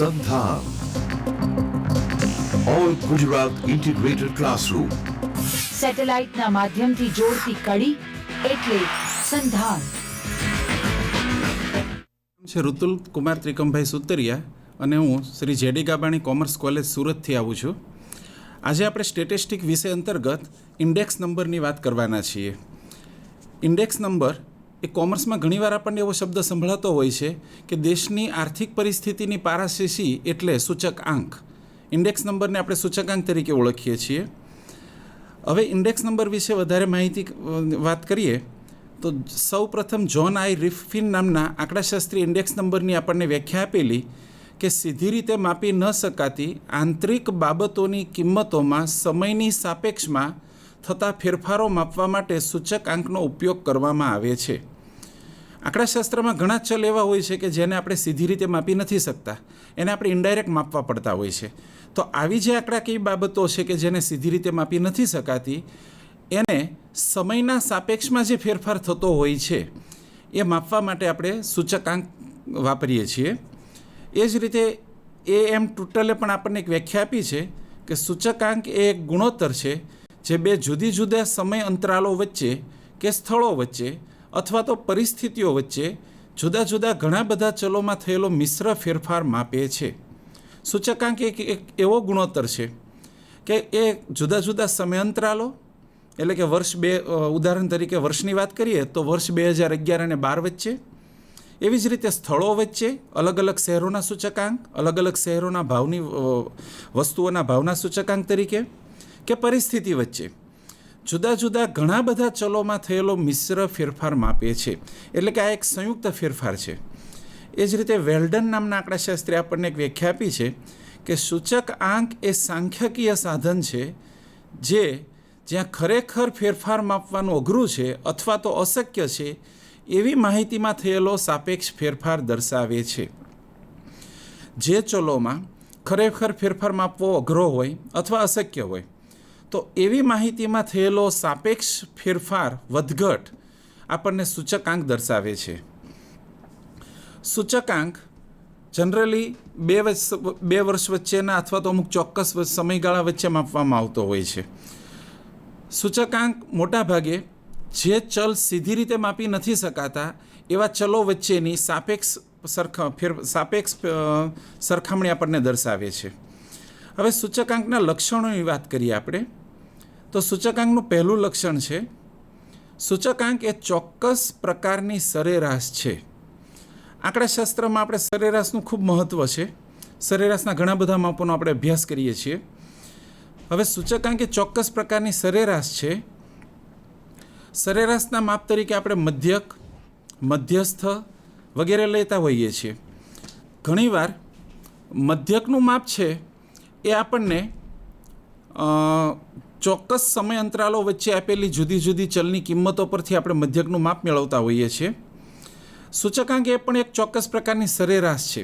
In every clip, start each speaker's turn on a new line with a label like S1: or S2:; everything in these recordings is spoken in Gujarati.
S1: સંધાન ઓલ ગુજરાત ઇન્ટિગ્રેટેડ ક્લાસરૂમ
S2: સેટેલાઇટના માધ્યમથી જોડતી કડી એટલે સંધાન.
S3: છે ઋતુલ કુમાર ત્રિકમભાઈ સુતરિયા અને હું Shri JD Gabani commerce college સુરતથી આવું છું. આજે આપણે સ્ટેટિસ્ટિક વિષય અંતર્ગત ઇન્ડેક્સ નંબરની વાત કરવાના છીએ. ઇન્ડેક્સ નંબર એ કોમર્સમાં ઘણીવાર આપણને એવો શબ્દ સંભળાતો હોય છે કે દેશની આર્થિક પરિસ્થિતિની પારાશીશી એટલે સૂચક આંક. ઇન્ડેક્સ નંબરને આપણે સૂચકાંક તરીકે ઓળખીએ છીએ. હવે ઇન્ડેક્સ નંબર વિશે વધારે માહિતી વાત કરીએ તો સૌ પ્રથમ જ્હોન આઈ રિફિન નામના આંકડાશાસ્ત્રી ઇન્ડેક્સ નંબરની આપણને વ્યાખ્યા આપેલી કે સીધી રીતે માપી ન શકાતી આંતરિક બાબતોની કિંમતોમાં સમયની સાપેક્ષમાં થતા ફેરફારો માપવા માટે સૂચક આંકનો ઉપયોગ કરવામાં આવે છે. આંકડાશાસ્ત્રમાં ઘણા ચલ એવા હોય છે કે જેને આપણે સીધી રીતે માપી નથી શકતા, એને આપણે ઇનડાયરેક્ટ માપવા પડતા હોય છે. તો આવી જે આંકડાકીય બાબતો છે કે જેને સીધી રીતે માપી નથી શકાતી એને સમયના સાપેક્ષમાં જે ફેરફાર થતો હોય છે એ માપવા માટે આપણે સૂચકાંક વાપરીએ છીએ. એ જ રીતે એમ ટોટલે પણ આપણને એક વ્યાખ્યા આપી છે કે સૂચકાંક એ એક ગુણોત્તર છે જે બે જુદી જુદા સમય અંતરાલો વચ્ચે કે સ્થળો વચ્ચે અથવા તો પરિસ્થિતિઓ વચ્ચે જુદા જુદા ઘણા બધા ચલોમાં થયેલો મિશ્ર ફેરફાર માપે છે. સૂચકાંક એક એવો ગુણોત્તર છે કે એ જુદા જુદા સમયાંતરાલો એટલે કે ઉદાહરણ તરીકે વર્ષની વાત કરીએ તો વર્ષ 2011 અને 12 વચ્ચે, એવી જ રીતે સ્થળો વચ્ચે અલગ અલગ શહેરોના સૂચકાંક, અલગ અલગ શહેરોના ભાવની વસ્તુઓના ભાવના સૂચકાંક તરીકે, કે પરિસ્થિતિ વચ્ચે જુદા જુદા ઘણા બધા ચલોમાં થયેલો મિશ્ર ફેરફાર માપે છે. એટલે કે આ એક સંયુક્ત ફેરફાર છે. એ જ રીતે વેલ્ડન નામના આંકડાશાસ્ત્રી આપણને એક વ્યાખ્યા આપી છે કે સૂચક આંક એ સાંખ્યકીય સાધન છે જે જ્યાં ખરેખર ફેરફાર માપવાનું અઘરું છે અથવા તો અશક્ય છે એવી માહિતીમાં થયેલો સાપેક્ષ ફેરફાર દર્શાવે છે. જે ચલોમાં ખરેખર ફેરફાર માપવો અઘરો હોય અથવા અશક્ય હોય તો એવી માહિતીમાં થયેલો સાપેક્ષ ફેરફાર વધઘટ આપણને સૂચકાંક દર્શાવે છે. સૂચકાંક જનરલી બે વર્ષ વચ્ચેના અથવા તો અમુક ચોક્કસ સમયગાળા વચ્ચે માપવામાં આવતો હોય છે. સૂચકાંક મોટાભાગે જે ચલ સીધી રીતે માપી નથી શકાતા એવા ચલો વચ્ચેની સાપેક્ષ સરખામણી આપણને દર્શાવે છે. હવે સૂચકાંકના લક્ષણોની વાત કરીએ આપણે તો સૂચકાંકનું પહેલું લક્ષણ છે સૂચકાંક એ ચોક્કસ પ્રકારની સરેરાશ છે. આંકડાશાસ્ત્રમાં આપણે સરેરાશનું ખૂબ મહત્ત્વ છે. સરેરાશના ઘણા બધા માપોનો આપણે અભ્યાસ કરીએ છીએ. હવે સૂચકાંક એ ચોક્કસ પ્રકારની સરેરાશ છે. સરેરાશના માપ તરીકે આપણે મધ્યક, મધ્યસ્થ વગેરે લેતા હોઈએ છીએ. ઘણીવાર મધ્યકનું માપ છે એ આપણને ચોક્કસ સમય અંતરાલો વચ્ચે આપેલી જુદી જુદી ચલની કિંમતો પરથી આપણે મધ્યકનું માપ મેળવતા હોઈએ છીએ. સૂચકાંક એ પણ એક ચોક્કસ પ્રકારની સરેરાશ છે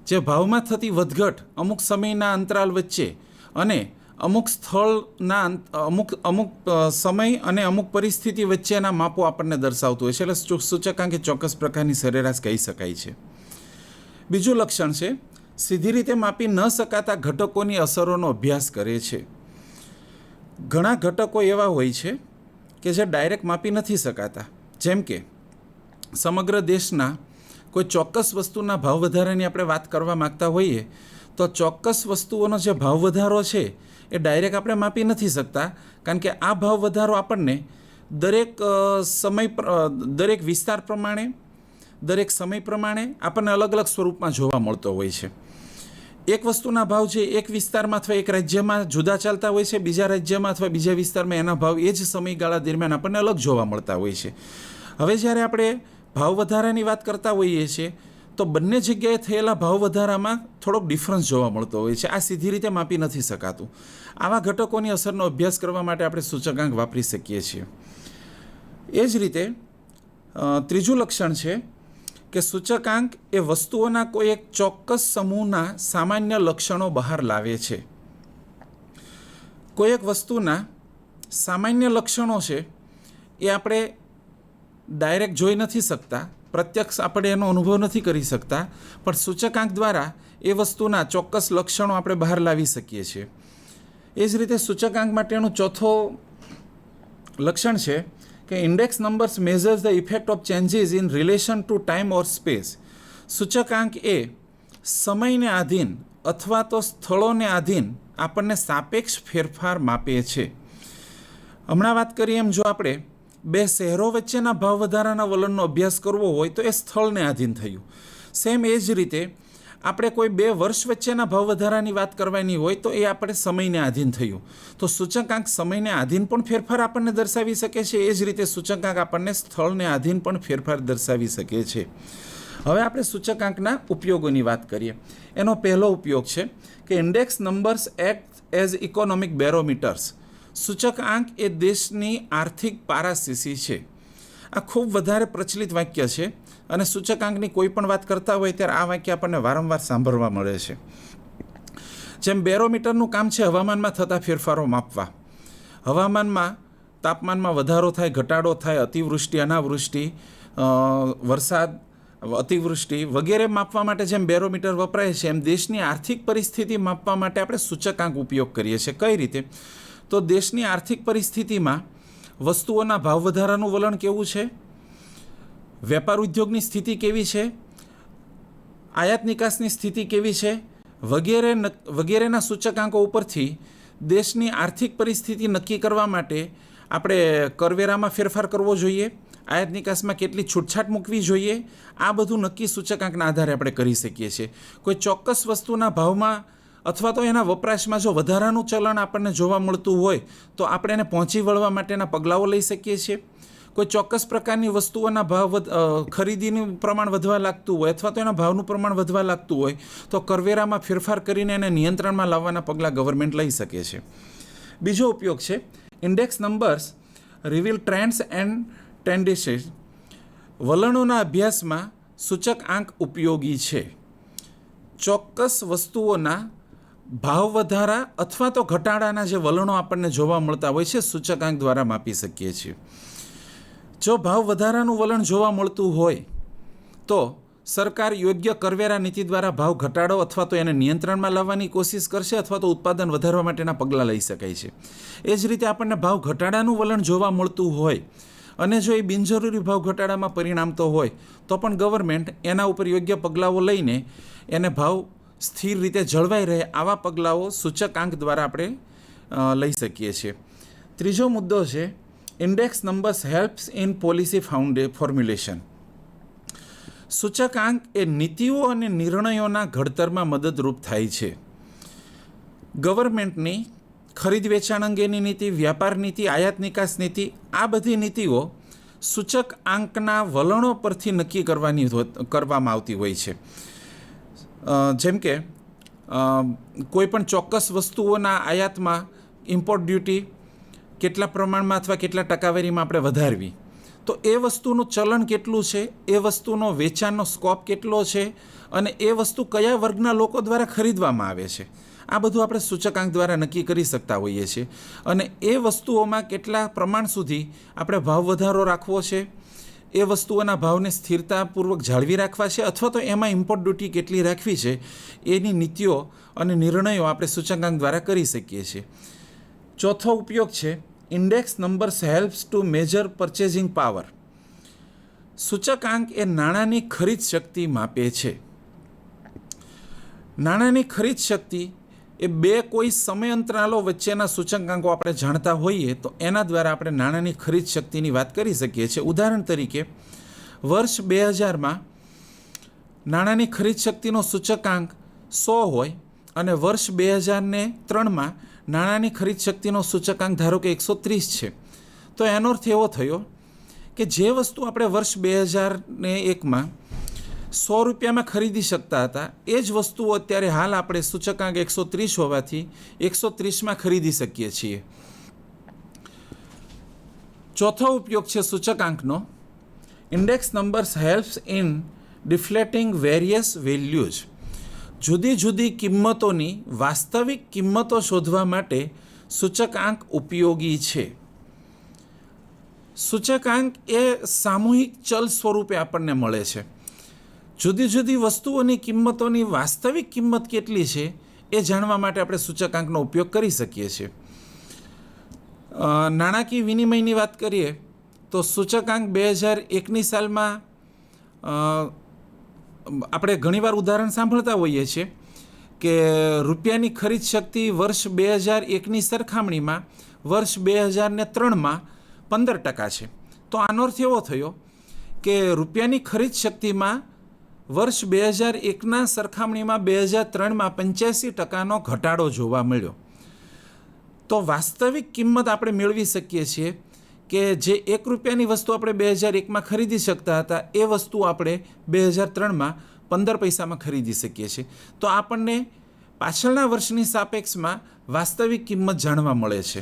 S3: જે ભાવમાં થતી વધઘટ અમુક સમયના અંતરાલ વચ્ચે અને અમુક સ્થળના અમુક સમય અને અમુક પરિસ્થિતિ વચ્ચેના માપો આપણને દર્શાવતું હોય છે. એટલે સૂચકાંક એ ચોક્કસ પ્રકારની સરેરાશ કહી શકાય છે. બીજું લક્ષણ છે સીધી રીતે માપી ન શકાતા ઘટકોની અસરોનો અભ્યાસ કરે છે. ઘણા ઘટકો એવા હોય છે કે જે ડાયરેક્ટ માપી નથી શકાતા. જેમ કે સમગ્ર દેશના કોઈ ચોક્કસ વસ્તુના ભાવ વધારાની આપણે વાત કરવા માગતા હોઈએ તો ચોક્કસ વસ્તુઓનો જે ભાવ વધારો છે એ ડાયરેક્ટ આપણે માપી નથી શકતા, કારણ કે આ ભાવ વધારો આપણને દરેક વિસ્તાર પ્રમાણે, દરેક સમય પ્રમાણે આપણને અલગ અલગ સ્વરૂપમાં જોવા મળતો હોય છે. એક વસ્તુના ભાવ છે એક વિસ્તારમાં અથવા એક રાજ્યમાં જુદા ચાલતા હોય છે, બીજા રાજ્યમાં અથવા બીજા વિસ્તારમાં એના ભાવ એ જ સમયગાળા દરમિયાન આપણને અલગ જોવા મળતા હોય છે. હવે જ્યારે આપણે ભાવ વધારાની વાત કરતા હોઈએ છીએ તો બંને જગ્યાએ થયેલા ભાવ વધારામાં થોડોક ડિફરન્સ જોવા મળતો હોય છે. આ સીધી રીતે માપી નથી શકાતું. આવા ઘટકોની અસરનો અભ્યાસ કરવા માટે આપણે સૂચકાંક વાપરી શકીએ છીએ. એ જ રીતે ત્રીજું લક્ષણ છે કે સૂચકાંક એ વસ્તુઓના કોઈ એક ચોક્કસ સમૂહના સામાન્ય લક્ષણો બહાર લાવે છે. કોઈ એક વસ્તુના સામાન્ય લક્ષણો છે એ આપણે ડાયરેક્ટ જોઈ નથી શકતા, પ્રત્યક્ષ આપણે એનો અનુભવ નથી કરી શકતા, પણ સૂચકાંક દ્વારા એ વસ્તુના ચોક્કસ લક્ષણો આપણે બહાર લાવી શકીએ છીએ. એ જ રીતે સૂચકાંક માટેનું ચોથું લક્ષણ છે કે index numbers measures the effect of changes in relation to time or space. સૂચકાંક એ સમયને આધીન અથવા તો સ્થળોને આધીન આપણને સાપેક્ષ ફેરફાર માપે છે. હમણાં વાત કરીએ એમ જો આપણે બે શહેરો વચ્ચેના ભાવ વધારાના વલણનો અભ્યાસ કરવો હોય તો એ સ્થળને આધીન થયું. સેમ એ જ રીતે આપણે કોઈ બે વર્ષ વચ્ચેના ભાવ વધારાની વાત કરવાની હોય તો એ આપણે સમયને આધીન થયું. તો સૂચકાંક સમયને આધીન પણ ફેરફાર આપણને દર્શાવી શકે છે, એ જ રીતે સૂચકાંક આપણને સ્થળને આધીન પણ ફેરફાર દર્શાવી શકે છે. હવે આપણે સૂચકાંકના ઉપયોગોની વાત કરીએ. એનો પહેલો ઉપયોગ છે કે index numbers act as economic barometers. સૂચકાંક એ દેશની આર્થિક પારાશીશી છે. આ ખૂબ વધારે પ્રચલિત વાક્ય છે અને સૂચકાંકની કોઈ પણ વાત કરતા હોય ત્યારે આ વાક્ય આપણને વારંવાર સાંભળવા મળે છે. જેમ બેરોમીટરનું કામ છે હવામાનમાં થતા ફેરફારો માપવા. હવામાનમાં તાપમાનમાં વધારો થાય, ઘટાડો થાય, અતિવૃષ્ટિ, અનાવૃષ્ટિ, વરસાદ, અતિવૃષ્ટિ વગેરે માપવા માટે જેમ બેરોમીટર વપરાય છે એમ દેશની આર્થિક પરિસ્થિતિ માપવા માટે આપણે સૂચકાંક ઉપયોગ કરીએ છીએ. કઈ રીતે? તો દેશની આર્થિક પરિસ્થિતિમાં વસ્તુઓના ભાવ વધારાનું વલણ કેવું છે, વેપાર ઉદ્યોગની સ્થિતિ કેવી છે, આયાત નિકાસની સ્થિતિ કેવી છે વગેરેના સૂચકાંકો ઉપરથી દેશની આર્થિક પરિસ્થિતિ નક્કી કરવા માટે આપણે કરવેરામાં ફેરફાર કરવો જોઈએ, આયાત નિકાસમાં કેટલી છૂટછાટ મૂકવી જોઈએ, આ બધું નક્કી સૂચકાંકના આધારે આપણે કરી શકીએ છીએ. કોઈ ચોક્કસ વસ્તુના ભાવમાં અથવા તો એના વપરાશમાં જો વધારાનું ચલણ આપણને જોવા મળતું હોય તો આપણે એને પહોંચી વળવા માટેના પગલાઓ લઈ શકીએ છીએ. કોઈ ચોક્કસ પ્રકારની વસ્તુઓના ભાવ ખરીદીનું પ્રમાણ વધવા લાગતું હોય અથવા તો એના ભાવનું પ્રમાણ વધવા લાગતું હોય તો કરવેરામાં ફેરફાર કરીને એને નિયંત્રણમાં લાવવાના પગલાં ગવર્મેન્ટ લઈ શકે છે. બીજો ઉપયોગ છે index numbers reveal trends and tendencies. વલણોના અભ્યાસમાં સૂચકાંક ઉપયોગી છે. ચોક્કસ વસ્તુઓના ભાવ વધારા અથવા તો ઘટાડાના જે વલણો આપણને જોવા મળતા હોય છે સૂચકાંક દ્વારા માપી શકીએ છીએ. જો ભાવ વધારાનું વલણ જોવા મળતું હોય તો સરકાર યોગ્ય કરવેરા નીતિ દ્વારા ભાવ ઘટાડો અથવા તો એને નિયંત્રણમાં લાવવાની કોશિશ કરશે અથવા તો ઉત્પાદન વધારવા માટેના પગલાં લઈ શકાય છે. એ જ રીતે આપણને ભાવ ઘટાડાનું વલણ જોવા મળતું હોય અને જો એ બિનજરૂરી ભાવ ઘટાડામાં પરિણામતો હોય તો પણ ગવર્મેન્ટ એના ઉપર યોગ્ય પગલાઓ લઈને એને ભાવ સ્થિર રીતે જળવાઈ રહે આવા પગલાઓ સૂચકાંક દ્વારા આપણે લઈ શકીએ છીએ. ત્રીજો મુદ્દો છે index numbers helps in policy formulation. સૂચકાંક એ નીતિઓ અને નિર્ણયોના ઘડતરમાં મદદરૂપ થાય છે. ગવર્મેન્ટની ખરીદ વેચાણ અંગેની નીતિ, વ્યાપાર નીતિ, આયાત નિકાસ નીતિ, આ બધી નીતિઓ સૂચકાંકના વલણો પરથી નક્કી કરવામાં આવતી હોય છે. જેમ કે કોઈ પણ ચોક્કસ વસ્તુઓના આયાતમાં ઇમ્પોર્ટ ડ્યુટી કેટલા પ્રમાણમાં અથવા કેટલા ટકાવારીમાં આપણે વધારવી, તો એ વસ્તુનું ચલણ કેટલું છે, એ વસ્તુનો વેચાણનો સ્કોપ કેટલો છે અને એ વસ્તુ કયા વર્ગના લોકો દ્વારા ખરીદવામાં આવે છે, આ બધું આપણે સૂચકાંક દ્વારા નક્કી કરી શકતા હોઈએ છીએ. અને એ વસ્તુઓમાં કેટલા પ્રમાણ સુધી આપણે ભાવ વધારો રાખવો છે, એ વસ્તુઓના ભાવને સ્થિરતાપૂર્વક જાળવી રાખવા છે અથવા તો એમાં ઇમ્પોર્ટ ડ્યુટી કેટલી રાખવી છે એની નીતિઓ અને નિર્ણયો આપણે સૂચકાંક દ્વારા કરી શકીએ છીએ. ચોથો ઉપયોગ છે index numbers helps to measure purchasing power. સૂચકાંક એ નાણાંની ખરીદ શક્તિ માપે છે. નાણાંની ખરીદ શક્તિ એ બે કોઈ સમય અંતરાલો વચ્ચેના સૂચકાંકો આપણે જાણતા હોઈએ તો એના દ્વારા આપણે નાણાંની ખરીદ શક્તિની વાત કરી શકીએ છીએ. ઉદાહરણ તરીકે વર્ષ 2000માં નાણાંની ખરીદ શક્તિનો સૂચકાંક 100 હોય અને વર્ષ 2003માં નાણાંની ખરીદ શક્તિનો સૂચકાંક ધારો કે 130 છે, તો એનો અર્થ એવો થયો કે જે વસ્તુ આપણે વર્ષ 2001માં 100 રૂપિયામાં ખરીદી શકતા હતા એ જ વસ્તુઓ અત્યારે હાલ આપણે સૂચકાંક 130 હોવાથી 130માં ખરીદી શકીએ છીએ. ચોથો ઉપયોગ છે સૂચકાંકનો index numbers helps in deflating various values. જુદી જુદી કિંમતોની વાસ્તવિક કિંમતો શોધવા માટે સૂચકાંક ઉપયોગી છે. સૂચકાંક એ સામૂહિક ચલ સ્વરૂપે આપણને મળે છે. જુદી જુદી વસ્તુઓની કિંમતોની વાસ્તવિક કિંમત કેટલી છે એ જાણવા માટે આપણે સૂચકાંકનો ઉપયોગ કરી શકીએ છીએ. નાણાકીય વિનિમયની વાત કરીએ તો સૂચકાંક 2001ની સાલમાં આપણે ઘણીવાર ઉદાહરણ સાંભળતા હોઈએ છીએ કે રૂપિયાની ખરીદ શક્તિ વર્ષ 2001ની સરખામણીમાં વર્ષ 2003માં 15% છે. તો આનો અર્થ એવો થયો કે રૂપિયાની ખરીદ શક્તિમાં વર્ષ 2001ના સરખામણીમાં 2003માં 85%નો ઘટાડો જોવા મળ્યો. તો વાસ્તવિક કિંમત આપણે મેળવી શકીએ છીએ કે જે 1 રૂપિયાની વસ્તુ આપણે 2001માં ખરીદી શકતા હતા એ વસ્તુ આપણે 2003માં 15 પૈસામાં ખરીદી શકીએ છીએ. તો આપણને પાછળના વર્ષની સાપેક્ષમાં વાસ્તવિક કિંમત જાણવા મળે છે.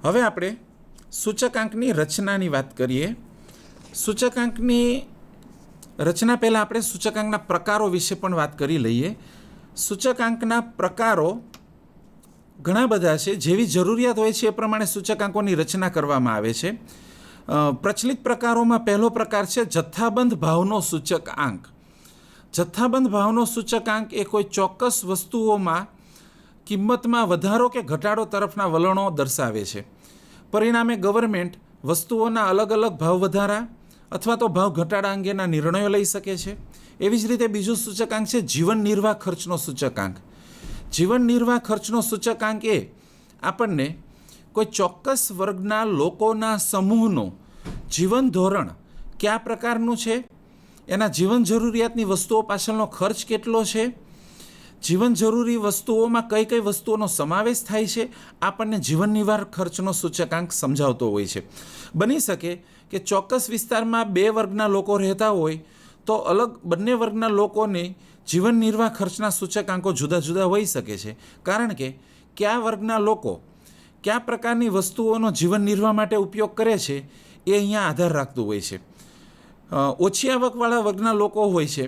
S3: હવે આપણે સૂચકાંકની રચનાની વાત કરીએ. સૂચકાંકની રચના પહેલાં આપણે સૂચકાંકના પ્રકારો વિશે પણ વાત કરી લઈએ. સૂચકાંકના પ્રકારો ઘણા બધા છે. જેવી જરૂરિયાત હોય છે એ પ્રમાણે સૂચકાંકોની રચના કરવામાં આવે છે. પ્રચલિત પ્રકારોમાં પહેલો પ્રકાર છે જથ્થાબંધ ભાવનો સૂચકાંક. જથ્થાબંધ ભાવનો સૂચકાંક એ કોઈ ચોક્કસ વસ્તુઓમાં કિંમતમાં વધારો કે ઘટાડો તરફના વલણો દર્શાવે છે. પરિણામે ગવર્મેન્ટ વસ્તુઓના અલગ અલગ ભાવ વધારા અથવા તો ભાવ ઘટાડા અંગેના નિર્ણયો લઈ શકે છે. એવી જ રીતે બીજું સૂચકાંક છે જીવન નિર્વાહ ખર્ચનો સૂચકાંક. જીવન નિર્વાહ ખર્ચનો સૂચકાંક એ આપણને કોઈ ચોક્કસ વર્ગના લોકોના સમૂહનું જીવન ધોરણ કયા પ્રકારનું છે, એના જીવન જરૂરિયાતની વસ્તુઓ પાછળનો ખર્ચ કેટલો છે, જીવન જરૂરી વસ્તુઓમાં કઈ કઈ વસ્તુઓનો સમાવેશ થાય છે, આપણને જીવન નિર્વાહ ખર્ચનો સૂચકાંક સમજાવતો હોય છે. બની શકે કે ચોક્કસ વિસ્તારમાં 2 વર્ગના લોકો રહેતા હોય તો અલગ બંને વર્ગના લોકોની જીવન નિર્વાહ ખર્ચના સૂચકાંકો જુદા જુદા હોઈ શકે છે. કારણ કે કયા વર્ગના લોકો કયા પ્રકારની વસ્તુઓનો જીવન નિર્વાહ માટે ઉપયોગ કરે છે એ અહીંયા આધાર રાખતું હોય છે. ઓછી આવકવાળા વર્ગના લોકો હોય છે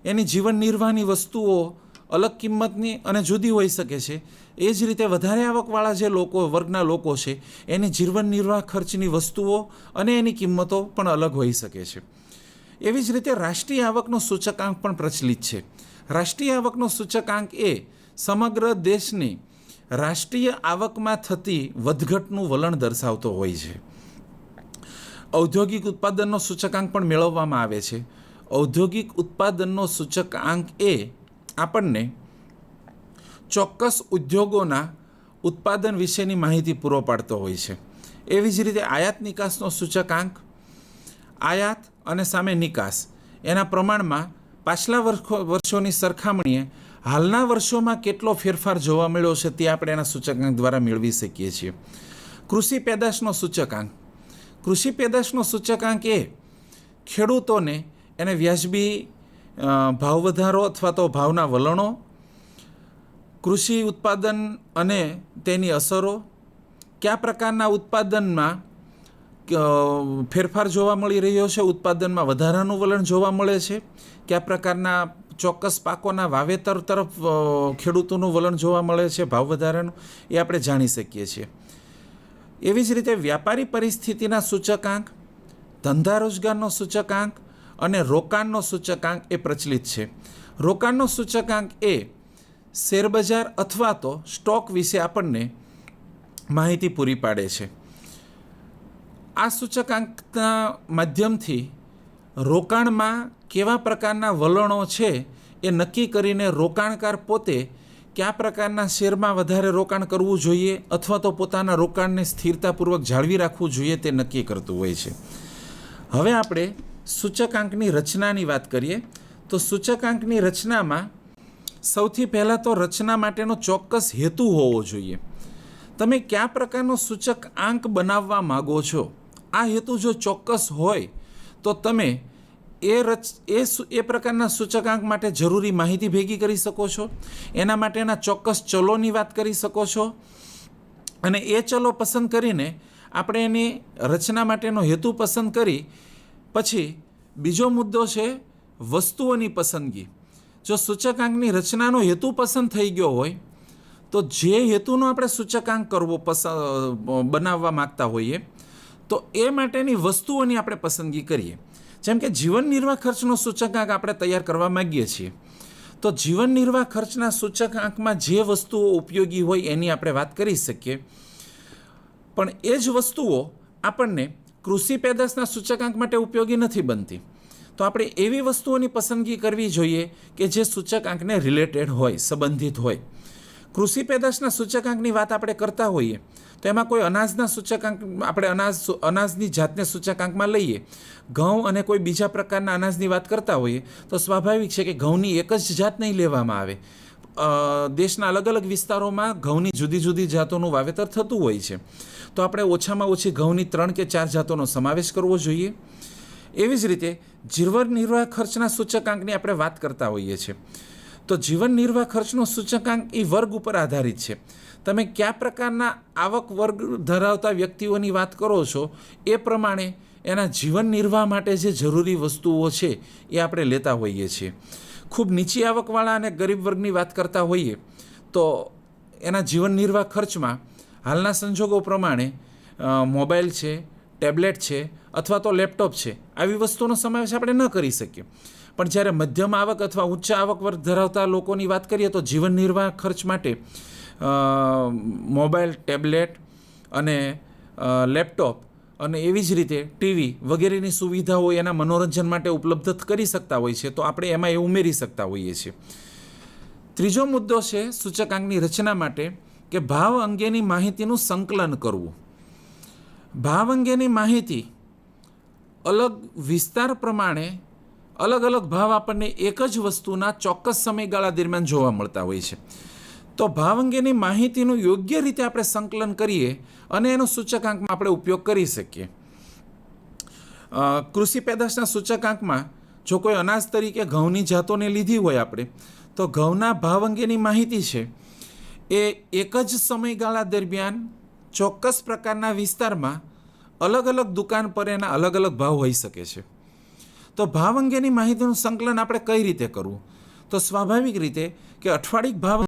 S3: એની જીવન નિર્વાહની વસ્તુઓ અલગ કિંમતની અને જુદી હોઈ શકે છે. એ જ રીતે વધારે આવકવાળા જે લોકો વર્ગના લોકો છે એની જીવન નિર્વાહ ખર્ચની વસ્તુઓ અને એની કિંમતો પણ અલગ હોઈ શકે છે. એવી જ રીતે રાષ્ટ્રીય આવકનો સૂચકાંક પણ પ્રચલિત છે. રાષ્ટ્રીય આવકનો સૂચકાંક એ સમગ્ર દેશની રાષ્ટ્રીય આવકમાં થતી વધઘટનું વલણ દર્શાવતો હોય છે. ઔદ્યોગિક ઉત્પાદનનો સૂચકાંક પણ મેળવવામાં આવે છે. ઔદ્યોગિક ઉત્પાદનનો સૂચકાંક એ આપણને ચોક્કસ ઉદ્યોગોના ઉત્પાદન વિશેની માહિતી પૂરો પાડતો હોય છે. એવી જ રીતે આયાત નિકાસનો સૂચકાંક આયાત અને સામે નિકાસ એના પ્રમાણમાં પાછલા વર્ષોની સરખામણીએ હાલના વર્ષોમાં કેટલો ફેરફાર જોવા મળ્યો છે તે આપણે એના સૂચકાંક દ્વારા મેળવી શકીએ છીએ. કૃષિ પેદાશનો સૂચકાંક. કૃષિ પેદાશનો સૂચકાંક એ ખેડૂતોને એને વ્યાજબી ભાવ વધારો અથવા તો ભાવના વલણો, કૃષિ ઉત્પાદન અને તેની અસરો, કયા પ્રકારના ઉત્પાદનમાં ફેરફાર જોવા મળી રહ્યો છે, ઉત્પાદનમાં વધારાનું વલણ જોવા મળે છે, કયા પ્રકારના ચોક્કસ પાકોના વાવેતર તરફ ખેડૂતોનું વલણ જોવા મળે છે, ભાવ વધારાનું, એ આપણે જાણી શકીએ છીએ. એવી જ રીતે વ્યાપારી પરિસ્થિતિના સૂચકાંક, ધંધા રોજગારનો સૂચકાંક અને રોકાણનો સૂચકાંક એ પ્રચલિત છે. રોકાણનો સૂચકાંક એ શેરબજાર અથવા તો સ્ટોક વિશે આપણને માહિતી પૂરી પાડે છે. આ સૂચકાંકના માધ્યમથી રોકાણમાં કેવા પ્રકારના વલણો છે એ નક્કી કરીને રોકાણકાર પોતે કયા પ્રકારના શેરમાં વધારે રોકાણ કરવું જોઈએ અથવા તો પોતાના રોકાણને સ્થિરતાપૂર્વક જાળવી રાખવું જોઈએ તે નક્કી કરતું હોય છે. હવે આપણે સૂચકાંકની રચનાની વાત કરીએ તો સૂચકાંકની રચનામાં સૌથી પહેલાં તો રચના માટેનો ચોક્કસ હેતુ હોવો જોઈએ. તમે કયા પ્રકારનો સૂચકાંક બનાવવા માગો છો, આ હેતુ જો ચોક્કસ હોય તો તમે એ પ્રકારના સૂચકાંક માટે જરૂરી માહિતી ભેગી કરી શકો છો, એના માટેના ચોક્કસ ચલોની વાત કરી શકો છો અને એ ચલો પસંદ કરીને આપણે એની રચના માટેનો હેતુ પસંદ કરી પછી બીજો મુદ્દો છે વસ્તુઓની પસંદગી. જો સૂચકાંકની રચનાનો હેતુ પસંદ થઈ ગયો હોય તો જે હેતુનો આપણે સૂચકાંક કરવો બનાવવા માગતા હોઈએ તો એ માટેની વસ્તુઓની આપણે પસંદગી કરીએ. જેમ કે જીવન નિર્વાહ ખર્ચનો સૂચકાંક આપણે તૈયાર કરવા માગીએ છીએ, તો જીવન નિર્વાહ ખર્ચના સૂચકાંકમાં જે વસ્તુઓ ઉપયોગી હોય એની આપણે વાત કરી શકીએ, પણ એ જ વસ્તુઓ આપણને કૃષિ પેદાશના સૂચકાંક માટે ઉપયોગી નથી બનતી. તો આપણે એવી વસ્તુઓની પસંદગી કરવી જોઈએ કે જે સૂચકાંકને રિલેટેડ હોય, સંબંધિત હોય. કૃષિ પેદાશના સૂચકાંકની વાત આપણે કરતા હોઈએ તો એમાં કોઈ અનાજના સૂચકાંક, આપણે અનાજની જાતને સૂચકાંકમાં લઈએ, ઘઉં અને કોઈ બીજા પ્રકારના અનાજની વાત કરતા હોઈએ તો સ્વાભાવિક છે કે ઘઉંની એક જ જાત નહીં લેવામાં આવે. દેશના અલગ અલગ વિસ્તારોમાં ઘઉંની જુદી જુદી જાતોનું વાવેતર થતું હોય છે, તો આપણે ઓછામાં ઓછી ઘઉંની 3 કે 4 જાતોનો સમાવેશ કરવો જોઈએ. એવી જ રીતે જીવન નિર્વાહ ખર્ચના સૂચકાંકની આપણે વાત કરતા હોઈએ છીએ, તો જીવન નિર્વાહ ખર્ચનો સૂચકાંક એ વર્ગ ઉપર આધારિત છે. તમે કયા પ્રકારના આવક વર્ગ ધરાવતા વ્યક્તિઓની વાત કરો છો એ પ્રમાણે એના જીવન નિર્વાહ માટે જે જરૂરી વસ્તુઓ છે એ આપણે લેતા હોઈએ છીએ. ખૂબ નીચી આવકવાળા અને ગરીબ વર્ગની વાત કરતા હોઈએ તો એના જીવન નિર્વાહ ખર્ચમાં હાલના સંજોગો પ્રમાણે મોબાઈલ છે, ટેબ્લેટ છે અથવા તો લેપટોપ છે, આવી વસ્તુનો સમાવેશ આપણે ન કરી શકીએ. પણ જ્યારે મધ્યમ આવક અથવા ઉચ્ચ આવક વર્ગ ધરાવતા લોકોની વાત કરીએ તો જીવન નિર્વાહ ખર્ચ માટે મોબાઈલ, ટેબ્લેટ અને લેપટોપ અને એવી જ રીતે ટીવી વગેરેની સુવિધાઓ એના મનોરંજન માટે ઉપલબ્ધ કરી શકતા હોય છે, તો આપણે એમાં એ ઉમેરી શકતા હોઈએ છીએ. ત્રીજો મુદ્દો છે સૂચકાંકની રચના માટે કે ભાવ અંગેની માહિતીનું સંકલન કરવું. ભાવ અંગેની માહિતી અલગ વિસ્તાર પ્રમાણે અલગ અલગ ભાવ આપણને એક જ વસ્તુના ચોક્કસ સમયગાળા દરમિયાન જોવા મળતા હોય છે. તો ભાવ અંગેની માહિતીનું યોગ્ય રીતે આપણે સંકલન કરીએ અને એનો સૂચકાંકમાં આપણે ઉપયોગ કરી શકીએ. કૃષિ પેદાશના સૂચકાંકમાં જો કોઈ અનાજ તરીકે ઘઉંની જાતોને લીધી હોય આપણે, તો ઘઉંના ભાવ અંગેની માહિતી છે એ એક જ સમયગાળા દરમિયાન ચોક્કસ પ્રકારના વિસ્તારમાં અલગ અલગ દુકાન પર એના અલગ અલગ ભાવ હોઈ શકે છે. તો ભાવ અંગેની માહિતીનું સંકલન આપણે કઈ રીતે કરવું? તો સ્વાભાવિક રીતે કે અઠવાડિક ભાવ